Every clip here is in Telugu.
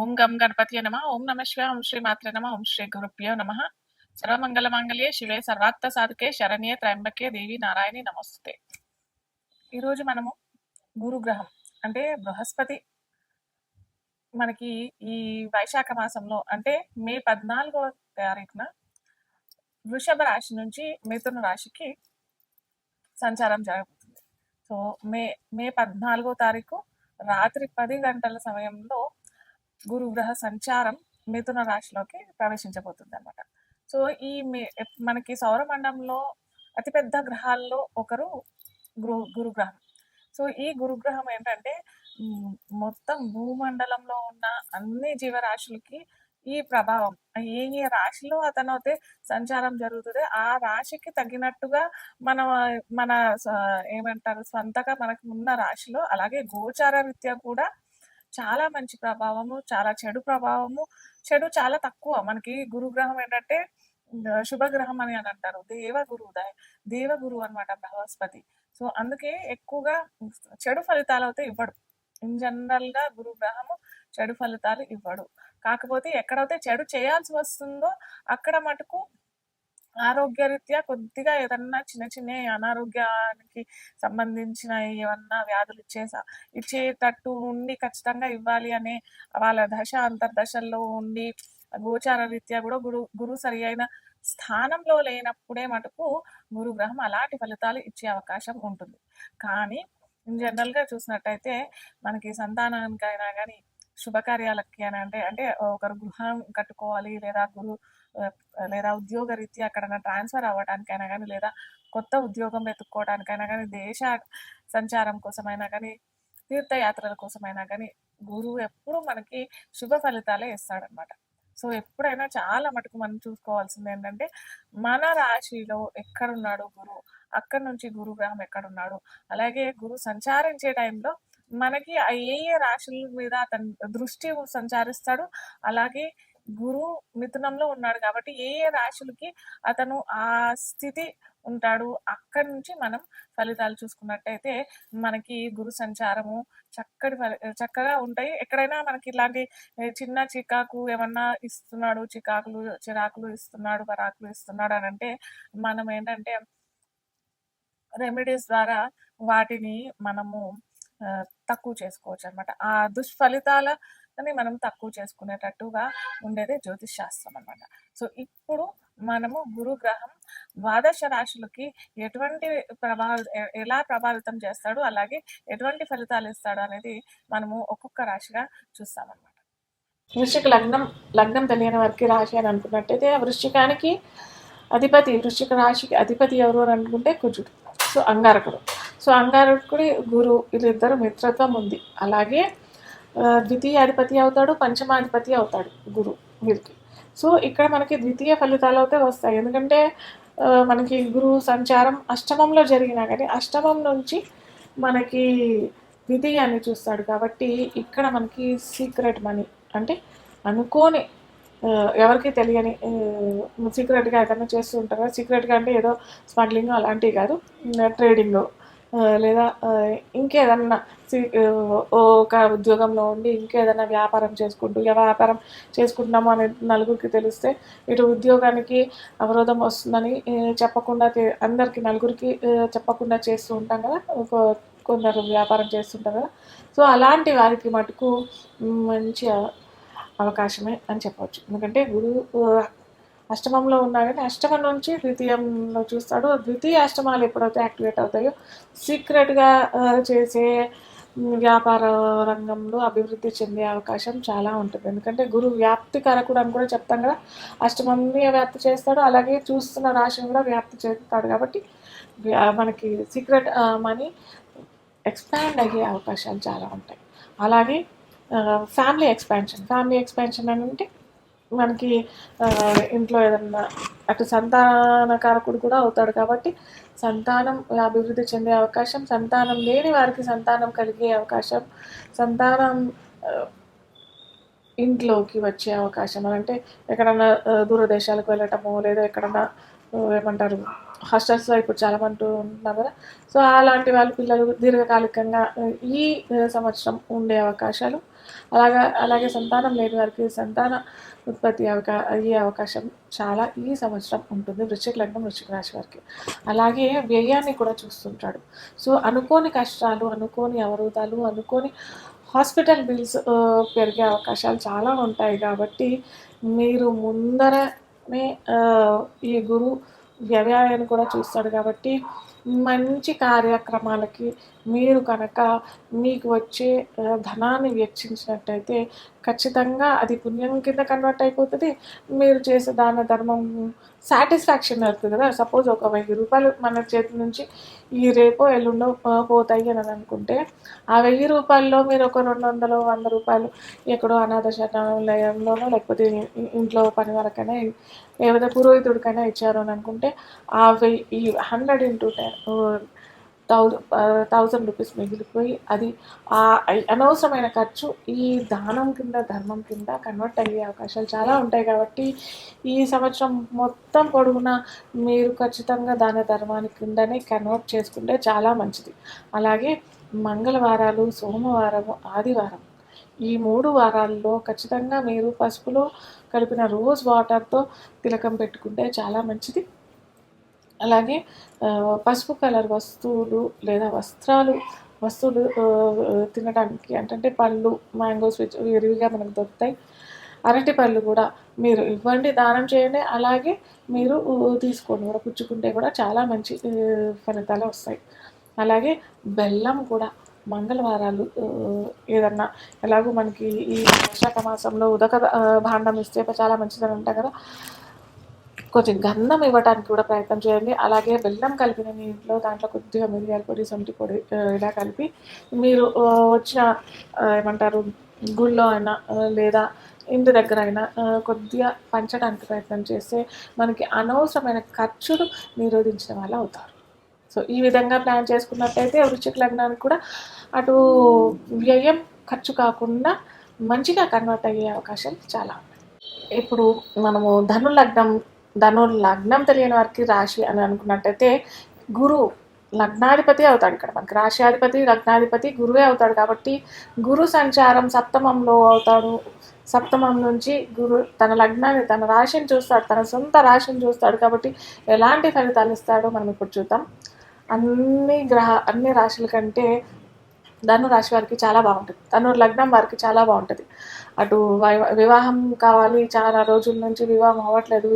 ఓం గం గణపతియే నమః. ఓం నమః శివాయ. ఓం శ్రీ మాత్రే నమః. ఓం శ్రీ గురుభ్యో నమః. సర్వమంగళమాంగళ్యే శివే సర్వార్థ సాధకే శరణ్యే త్రయంబకే దేవి నారాయణి నమస్తే. ఈరోజు మనము గురుగ్రహం అంటే బృహస్పతి మనకి ఈ వైశాఖ మాసంలో అంటే మే 14వ తారీఖున వృషభ రాశి నుంచి మిథున రాశికి సంచారం జరుగుతుంది. సో మే మే 14వ తారీఖు రాత్రి 10 గంటల సమయంలో గురుగ్రహ సంచారం మిథున రాశిలోకి ప్రవేశించబోతుంది అనమాట. సో ఈ మనకి సౌరమండలంలో అతిపెద్ద గ్రహాల్లో ఒకరు గురుగ్రహం. సో ఈ గురుగ్రహం ఏంటంటే మొత్తం భూమండలంలో ఉన్న అన్ని జీవరాశులకి ఈ ప్రభావం ఏ ఏ రాశిలో అతను అయితే సంచారం జరుగుతుంది ఆ రాశికి తగినట్టుగా మన మన ఏమంటారు స్వంతగా మనకు ఉన్న రాశిలో అలాగే గోచార రీత్యా కూడా చాలా మంచి ప్రభావము, చాలా చెడు ప్రభావము. చెడు చాలా తక్కువ. మనకి గురుగ్రహం ఏంటంటే శుభగ్రహం అని అంటారు. దేవగురు అనమాట బృహస్పతి. సో అందుకే ఎక్కువగా చెడు ఫలితాలు అయితే ఇవ్వడు. ఇన్ జనరల్ గా గురుగ్రహము చెడు ఫలితాలు ఇవ్వడు. కాకపోతే ఎక్కడైతే చెడు చేయాల్సి వస్తుందో అక్కడ మటుకు ఆరోగ్యరీత్యా కొద్దిగా ఏదన్నా చిన్న చిన్న అనారోగ్యానికి సంబంధించిన ఏమన్నా వ్యాధులు ఇచ్చేటట్టు ఉండి ఖచ్చితంగా ఇవ్వాలి అనే వాళ్ళ దశ అంతర్దశల్లో ఉండి గోచార రీత్యా కూడా గురు సరి అయిన స్థానంలో లేనప్పుడే మటుకు గురుగ్రహం అలాంటి ఫలితాలు ఇచ్చే అవకాశం ఉంటుంది. కానీ జనరల్గా చూసినట్టయితే మనకి సంతానానికైనా కానీ శుభకార్యాలకి అని అంటే ఒకరు గృహం కట్టుకోవాలి లేదా ఉద్యోగ రీత్యా అక్కడ ట్రాన్స్ఫర్ అవ్వడానికైనా కానీ లేదా కొత్త ఉద్యోగం వెతుక్కోవడానికైనా కానీ దేశ సంచారం కోసమైనా కానీ తీర్థయాత్రల కోసమైనా కానీ గురువు ఎప్పుడు మనకి శుభ ఫలితాలే ఇస్తాడనమాట. సో ఎప్పుడైనా చాలా మటుకు మనం చూసుకోవాల్సింది ఏంటంటే మన రాశిలో ఎక్కడున్నాడు గురువు, అక్కడి నుంచి గురుగ్రహం ఎక్కడున్నాడు, అలాగే గురువు సంచారించే టైంలో మనకి ఏ ఏ రాశుల మీద అతని దృష్టి సంచారిస్తాడు, అలాగే గురువు మిథునంలో ఉన్నాడు కాబట్టి ఏ ఏ రాశులకి అతను ఆ స్థితి ఉంటాడు అక్కడి నుంచి మనం ఫలితాలు చూసుకున్నట్టయితే మనకి గురు సంచారము చక్కగా ఉంటాయి. ఎక్కడైనా మనకి ఇలాంటి చిన్న చికాకు ఏమన్నా ఇస్తున్నాడు, చిరాకులు ఇస్తున్నాడు, పరాకులు ఇస్తున్నాడు అని అంటే మనం ఏంటంటే రెమెడీస్ ద్వారా వాటిని మనము తక్కువ చేసుకోవచ్చు అనమాట. ఆ దుష్ఫలితాలని మనం తక్కువ చేసుకునేటట్టుగా ఉండేదే జ్యోతిష్ శాస్త్రం అనమాట. సో ఇప్పుడు మనము గురుగ్రహం ద్వాదశ రాశులకి ఎటువంటి ఎలా ప్రభావితం చేస్తాడు, అలాగే ఎటువంటి ఫలితాలు ఇస్తాడు అనేది మనము ఒక్కొక్క రాశిగా చూస్తామన్నమాట. వృశ్చిక లగ్నం తెలియని వారికి రాశి అని అనుకున్నట్టయితే వృశ్చికానికి అధిపతి, వృశ్చిక రాశికి అధిపతి ఎవరు అని అనుకుంటే కుజుడు. సో అంగారకుడు. సో అంగారకుడి గురు వీళ్ళిద్దరు మిత్రత్వం ఉంది. అలాగే ద్వితీయ అధిపతి అవుతాడు, పంచమాధిపతి అవుతాడు గురు వీరికి. సో ఇక్కడ మనకి ద్వితీయ ఫలితాలు అయితే వస్తాయి. ఎందుకంటే మనకి గురు సంచారం అష్టమంలో జరిగినా కానీ అష్టమం నుంచి మనకి ద్వితీయాన్ని చూస్తాడు కాబట్టి ఇక్కడ మనకి సీక్రెట్ మనీ అంటే అనుకోని ఎవరికి తెలియని సీక్రెట్గా ఏదైనా చేస్తూ ఉంటారు కదా. సీక్రెట్గా అంటే ఏదో స్మగ్లింగ్ అలాంటివి కాదు, ట్రేడింగ్ లేదా ఇంకేదన్నా ఒక ఉద్యోగంలో ఉండి ఇంకేదైనా వ్యాపారం చేసుకుంటున్నాము అని నలుగురికి తెలిస్తే ఇటు ఉద్యోగానికి అవరోధం వస్తుందని చెప్పకుండా అందరికీ నలుగురికి చెప్పకుండా చేస్తూ ఉంటాం కదా. కొందరు వ్యాపారం చేస్తుంటారు కదా. సో అలాంటి వారికి మటుకు మంచి అవకాశమే అని చెప్పవచ్చు. ఎందుకంటే గురువు అష్టమంలో ఉన్నా కానీ అష్టమం నుంచి ద్వితీయంలో చూస్తాడు. ద్వితీయ అష్టమాలు ఎప్పుడైతే యాక్టివేట్ అవుతాయో సీక్రెట్గా చేసే వ్యాపార రంగంలో అభివృద్ధి చెందే అవకాశం చాలా ఉంటుంది. ఎందుకంటే గురు వ్యాప్తి కారకుడు అని కూడా చెప్తాం కదా. అష్టమంని వ్యాప్తి చేస్తాడు, అలాగే చూస్తున్న రాశిని కూడా వ్యాప్తి చేస్తాడు కాబట్టి మనకి సీక్రెట్ మనీ ఎక్స్పాండ్ అయ్యే అవకాశాలు చాలా ఉంటాయి. అలాగే ఫ్యామిలీ ఎక్స్పాన్షన్ అని అంటే మనకి ఇంట్లో ఏదన్నా అటు సంతానకారకుడు కూడా అవుతాడు కాబట్టి సంతానం అభివృద్ధి చెందే అవకాశం, సంతానం లేని వారికి సంతానం కలిగే అవకాశం, సంతానం ఇంట్లోకి వచ్చే అవకాశం. అంటే ఎక్కడన్నా దూరదేశాలకు వెళ్ళటము లేదా ఎక్కడన్నా ఏమంటారు హాస్టల్స్లో ఇప్పుడు చాలా మంది ఉంటున్నారు కదా. సో అలాంటి వాళ్ళ పిల్లలు దీర్ఘకాలికంగా ఈ సంవత్సరం ఉండే అవకాశాలు, అలాగే సంతానం లేని వారికి సంతాన ఉత్పత్తి అయ్యే అవకాశం చాలా ఈ సంవత్సరం ఉంటుంది వృశ్చిక లగ్నం వృశ్చిక రాశి వారికి. అలాగే వ్యయాన్ని కూడా చూస్తుంటాడు. సో అనుకోని కష్టాలు, అనుకోని అవరోధాలు, అనుకోని హాస్పిటల్ బిల్స్ పెరిగే అవకాశాలు చాలా ఉంటాయి. కాబట్టి మీరు ముందరనే ఈ గురు వ్యయాన్ని కూడా చూస్తాడు. కాబట్టి మంచి కార్యక్రమాలకి మీరు కనుక మీకు వచ్చే ధనాన్ని వెచ్చించినట్టయితే ఖచ్చితంగా అది పుణ్యం కింద కన్వర్ట్ అయిపోతుంది. మీరు చేసే దాన ధర్మం సాటిస్ఫాక్షన్ అవుతుంది కదా. సపోజ్ ఒక 1000 రూపాయలు మన చేతి నుంచి ఈ రేపో ఎల్లుండో పోతాయి అని అనుకుంటే, ఆ 1000 రూపాయల్లో మీరు ఒక 200 100 రూపాయలు ఎక్కడో అనాథ శరణాలయంలోనో లేకపోతే ఇంట్లో పని వరకైనా లేకపోతే పురోహితుడికైనా ఇచ్చారు అని అనుకుంటే, ఆ 100 ఇంటూ 1000 రూపీస్ మిగిలిపోయి అది ఆ అనవసరమైన ఖర్చు ఈ దానం కింద ధర్మం కింద కన్వర్ట్ అయ్యే అవకాశాలు చాలా ఉంటాయి. కాబట్టి ఈ సంవత్సరం మొత్తం పొడుగునా మీరు ఖచ్చితంగా దాన ధర్మాన్ని కిందనే కన్వర్ట్ చేసుకుంటే చాలా మంచిది. అలాగే మంగళవారాలు, సోమవారము, ఆదివారం ఈ 3 వారాల్లో ఖచ్చితంగా మీరు పసుపులో కలిపిన రోజ్ వాటర్తో తిలకం పెట్టుకుంటే చాలా మంచిది. అలాగే పసుపు కలర్ వస్తువులు లేదా వస్తువులు తినడానికి అంటే పళ్ళు, మ్యాంగోస్ విరివిగా మనకు దొరుకుతాయి. అరటి పళ్ళు కూడా మీరు ఇవ్వండి, దానం చేయండి. అలాగే మీరు తీసుకోండి కూడా, పుచ్చుకుంటే కూడా చాలా మంచి ఫలితాలు వస్తాయి. అలాగే బెల్లం కూడా మంగళవారాలు ఏదన్నా, ఎలాగో మనకి ఈ వైశాఖ మాసంలో ఉదక భాండం ఇస్తే చాలా మంచిదని అంటారు కదా, కొంచెం గంధం ఇవ్వడానికి కూడా ప్రయత్నం చేయండి. అలాగే బెల్లం కలిపిన నీటిలో దాంట్లో కొద్దిగా మిరియాల పొడి, సొంటి పొడి ఇలా కలిపి మీరు వచ్చిన ఏమంటారు గుళ్ళో అయినా లేదా ఇంటి దగ్గర అయినా కొద్దిగా పంచడానికి ప్రయత్నం చేస్తే మనకి అనవసరమైన ఖర్చులు నిరోధించిన వాళ్ళు అవుతారు. సో ఈ విధంగా ప్లాన్ చేసుకున్నట్టయితే వృశ్చిక లగ్నానికి కూడా అటు వ్యయం ఖర్చు కాకుండా మంచిగా కన్వర్ట్ అయ్యే అవకాశాలు చాలా ఉన్నాయి. ఇప్పుడు మనము ధను లగ్నం తెలియని వారికి రాశి అని అనుకున్నట్టయితే గురు లగ్నాధిపతి అవుతాడు. ఇక్కడ మనకి రాశ్యాధిపతి లగ్నాధిపతి గురువే అవుతాడు. కాబట్టి గురు సంచారం సప్తమంలో అవుతాడు. సప్తమం నుంచి గురు తన లగ్నాన్ని, తన రాశిని చూస్తాడు, తన సొంత రాశిని చూస్తాడు. కాబట్టి ఎలాంటి ఫలితాలు ఇస్తాడో మనం ఇప్పుడు చూద్దాం. అన్ని రాశుల కంటే ధను రాశి వారికి చాలా బాగుంటుంది. ధను లగ్నం వారికి చాలా బాగుంటుంది. అటు వివాహం కావాలి, చాలా రోజుల నుంచి వివాహం అవ్వట్లేదు,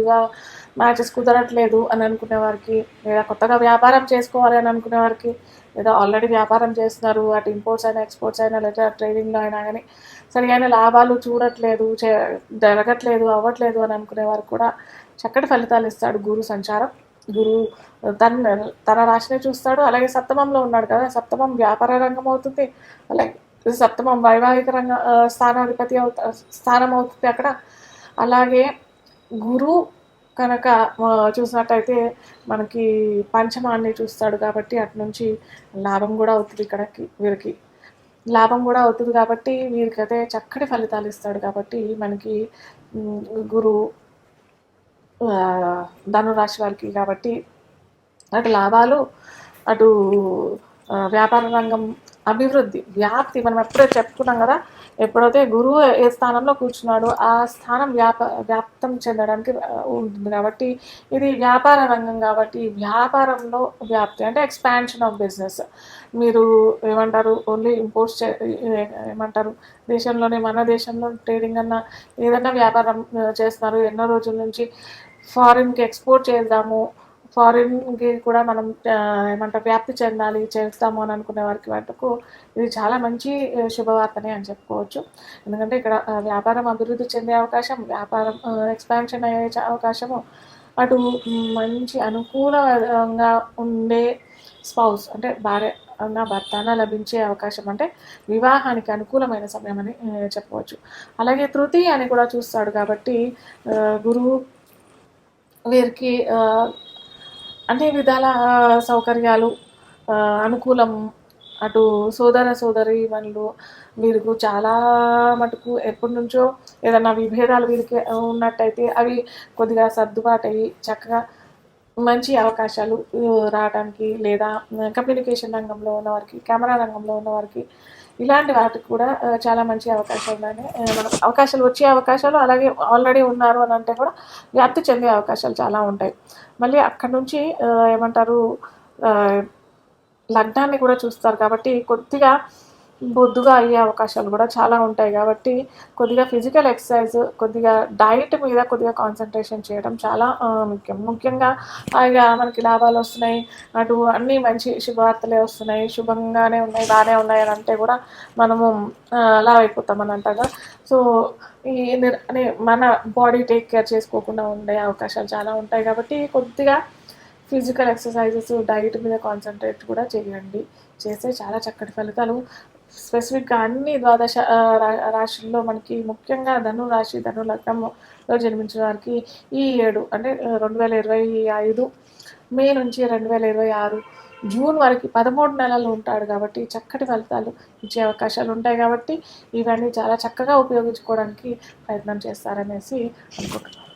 మ్యాచెస్ కుదరట్లేదు అని అనుకునే వారికి, లేదా కొత్తగా వ్యాపారం చేసుకోవాలి అని అనుకునే వారికి, లేదా ఆల్రెడీ వ్యాపారం చేస్తున్నారు, అటు ఇంపోర్ట్స్ అయినా ఎక్స్పోర్ట్స్ అయినా లేదా ట్రేడింగ్లో అయినా కానీ సరైన లాభాలు చూడట్లేదు, జరగట్లేదు, అవ్వట్లేదు అని అనుకునే వారికి కూడా చక్కటి ఫలితాలు ఇస్తాడు గురు సంచారం. గురు తన రాశిని చూస్తాడు. అలాగే సప్తమంలో ఉన్నాడు కదా, సప్తమం వ్యాపార రంగం అవుతుంది. అలాగే సప్తమం వైవాహిక రంగ స్థానం అవుతుంది అక్కడ. అలాగే గురు కనుక చూసినట్టయితే మనకి పంచమాన్ని చూస్తాడు. కాబట్టి అటు నుంచి లాభం కూడా అవుతుంది. వీరికి లాభం కూడా అవుతుంది. కాబట్టి వీరికైతే చక్కటి ఫలితాలు ఇస్తాడు. కాబట్టి మనకి గురు ధనురాశి వారికి కాబట్టి అటు లాభాలు, అటు వ్యాపార రంగం అభివృద్ధి, వ్యాప్తి. మనం ఎప్పుడో చెప్పుకున్నాం కదా, ఎప్పుడైతే గురువు ఏ స్థానంలో కూర్చున్నాడో ఆ స్థానం వ్యాప్తం చెందడానికి ఉంటుంది. కాబట్టి ఇది వ్యాపార రంగం. కాబట్టి వ్యాపారంలో వ్యాప్తి అంటే ఎక్స్పాన్షన్ ఆఫ్ బిజినెస్. మీరు ఏమంటారు, ఓన్లీ ఇంపోర్ట్స్ ఏమంటారు, మన దేశంలో ట్రేడింగ్ అన్న ఏదన్నా వ్యాపారం చేస్తున్నారు, ఎన్నో రోజుల నుంచి ఫారిన్కి ఎక్స్పోర్ట్ చేద్దాము, ఫారిన్కి కూడా మనం ఏమంటారు వ్యాప్తి చేస్తాము అని అనుకునే వారికి మటుకు ఇది చాలా మంచి శుభవార్తనే అని చెప్పుకోవచ్చు. ఎందుకంటే ఇక్కడ వ్యాపారం అభివృద్ధి చెందే అవకాశం, వ్యాపారం ఎక్స్పాన్షన్ అయ్యే అవకాశము, అటు మంచి అనుకూలంగా ఉండే స్పౌస్ అంటే భర్తన లభించే అవకాశం, అంటే వివాహానికి అనుకూలమైన సమయం అని చెప్పవచ్చు. అలాగే తృతీయ అని కూడా చూస్తాడు. కాబట్టి గురువు వీరికి అన్ని విధాల సౌకర్యాలు, అనుకూలం. అటు సోదరి మనులు వీరికి చాలా మటుకు ఎప్పటి నుంచో ఏదన్నా విభేదాలు వీరికి ఉన్నట్టయితే అవి కొద్దిగా సర్దుబాటు అయ్యి చక్కగా మంచి అవకాశాలు రావడానికి, లేదా కమ్యూనికేషన్ రంగంలో ఉన్నవారికి, కెమెరా రంగంలో ఉన్నవారికి, ఇలాంటి వాటికి కూడా చాలా మంచి అవకాశాలని మనం అవకాశాలు వచ్చే అవకాశాలు, అలాగే ఆల్రెడీ ఉన్నారు అని అంటే కూడా వ్యాప్తి చెందే అవకాశాలు చాలా ఉంటాయి. మళ్ళీ అక్కడి నుంచి ఏమంటారు, లగ్నాన్ని కూడా చూస్తారు కాబట్టి కొద్దిగా బొద్దుగా అయ్యే అవకాశాలు కూడా చాలా ఉంటాయి. కాబట్టి కొద్దిగా ఫిజికల్ ఎక్సర్సైజ్, కొద్దిగా డైట్ మీద కొద్దిగా కాన్సన్ట్రేషన్ చేయడం చాలా ముఖ్యం. ముఖ్యంగా పైగా మనకి లాభాలు వస్తున్నాయి, అటు అన్నీ మంచి శుభవార్తలే వస్తున్నాయి, శుభంగానే ఉన్నాయి, బాగానే ఉన్నాయి అని అంటే కూడా మనము లావ్ అయిపోతాం అని అంటారు. సో ఈ అంటే మన బాడీ టేక్ కేర్ చేసుకోకుండా ఉండే అవకాశాలు చాలా ఉంటాయి. కాబట్టి కొద్దిగా ఫిజికల్ ఎక్సర్సైజెస్, డైట్ మీద కాన్సన్ట్రేట్ కూడా చేయండి. చేస్తే చాలా చక్కటి ఫలితాలు స్పెసిఫిక్గా అన్ని ద్వాదశ రాశుల్లో మనకి ముఖ్యంగా ధను రాశి, ధను లగ్నంలో జన్మించిన వారికి ఈ 7 అంటే 2025 మే నుంచి 2026 జూన్ వరకు 13 నెలలు ఉంటాడు. కాబట్టి చక్కటి ఫలితాలు ఇచ్చే అవకాశాలు ఉంటాయి. కాబట్టి ఇవన్నీ చాలా చక్కగా ఉపయోగించుకోవడానికి ప్రయత్నం చేస్తారనేసి అనుకుంటున్నాను.